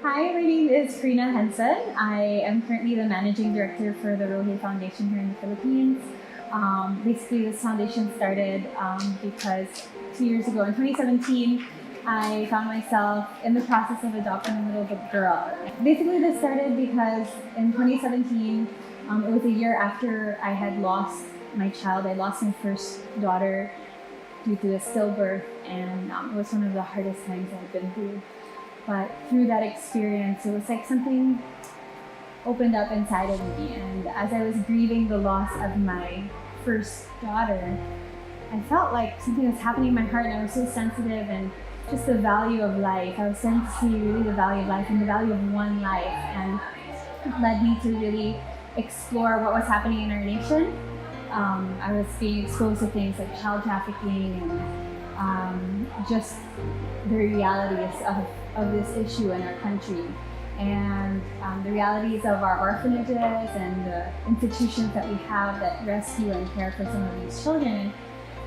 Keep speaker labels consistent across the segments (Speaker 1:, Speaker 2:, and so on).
Speaker 1: Hi, my name is Chrina Henson. I am currently the managing director for the Rohe Foundation here in the Philippines. Basically, this foundation started because 2 years ago in 2017, I found myself in the process of adopting a little girl. Basically, this started because in 2017, it was a year after I had lost my child. I lost my first daughter due to a stillbirth, and it was one of the hardest times I've been through. But through that experience, it was like something opened up inside of me. And as I was grieving the loss of my first daughter, I felt like something was happening in my heart, and I was so sensitive, and just the value of life. I was starting to see really the value of life and the value of one life, and it led me to really explore what was happening in our nation. I was being exposed to things like child trafficking and just the realities of this issue in our country, and the realities of our orphanages and the institutions that we have that rescue and care for some of these children. And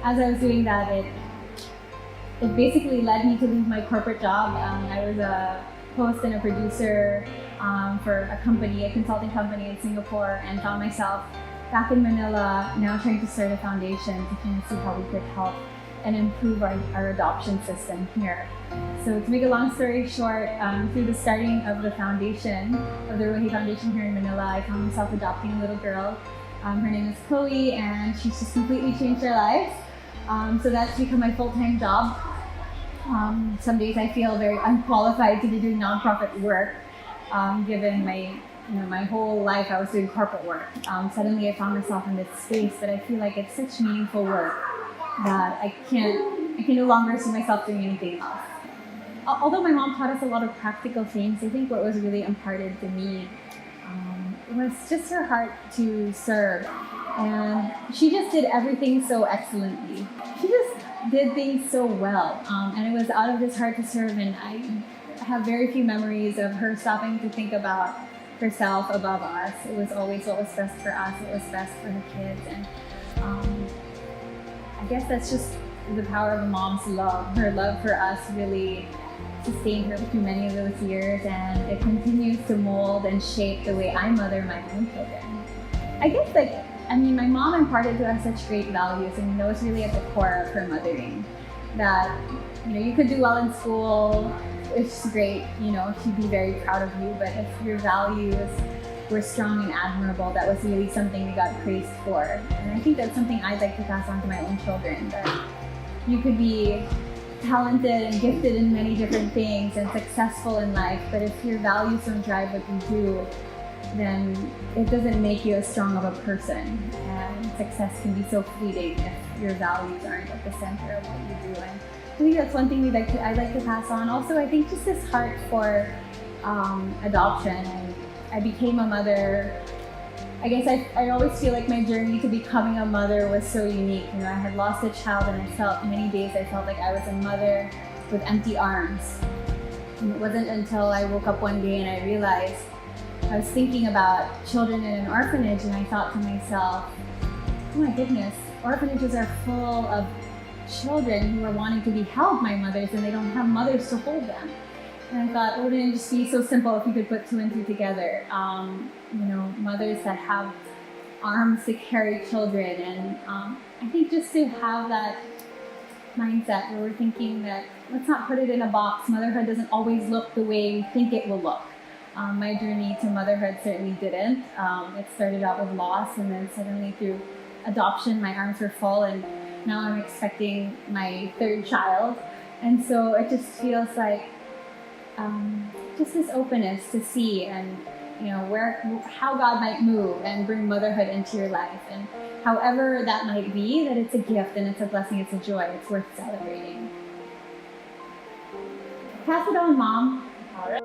Speaker 1: as I was doing that, it basically led me to leave my corporate job. I was a host and a producer for a consulting company in Singapore, and found myself back in Manila, now trying to start a foundation to kind of see how we could help and improve our adoption system here. So to make a long story short, through the starting of the foundation, of the Rohe Foundation here in Manila, I found myself adopting a little girl. Her name is Chloe, and she's just completely changed our lives. So that's become my full-time job. Some days I feel very unqualified to be doing nonprofit work, given my whole life I was doing corporate work. Suddenly I found myself in this space, but I feel like it's such meaningful work that I can no longer see myself doing anything else. Although my mom taught us a lot of practical things, I think what was really imparted to me was just her heart to serve. And she just did everything so excellently. She just did things so well. And it was out of this heart to serve, and I have very few memories of her stopping to think about herself above us. It was always what was best for us, what was best for her kids. And I guess that's just the power of a mom's love. Her love for us really sustained her through many of those years, and it continues to mold and shape the way I mother my own children. I guess my mom imparted to us such great values, and that was really at the core of her mothering. That, you could do well in school, it's great, she'd be very proud of you, but if your values were strong and admirable, that was really something we got praised for. And I think that's something I'd like to pass on to my own children, that you could be talented and gifted in many different things and successful in life, but if your values don't drive what you do, then it doesn't make you as strong of a person. And success can be so fleeting if your values aren't at the center of what you do. And I think that's one thing I'd like to pass on. Also, I think just this heart for adoption. And I became a mother. I guess I always feel like my journey to becoming a mother was so unique. I had lost a child, and many days I felt like I was a mother with empty arms. And it wasn't until I woke up one day and I realized I was thinking about children in an orphanage, and I thought to myself, oh my goodness, orphanages are full of children who are wanting to be held by mothers, and they don't have mothers to hold them. And I thought, wouldn't it just be so simple if you could put two and two together? Mothers that have arms to carry children. And I think just to have that mindset where we're thinking that let's not put it in a box. Motherhood doesn't always look the way we think it will look. My journey to motherhood certainly didn't. It started out with loss, and then suddenly through adoption, my arms were full, and now I'm expecting my third child. And so it just feels like just this openness to see and how God might move and bring motherhood into your life, and however that might be, that it's a gift and it's a blessing, it's a joy, it's worth celebrating. Pass it on, Mom.
Speaker 2: All right.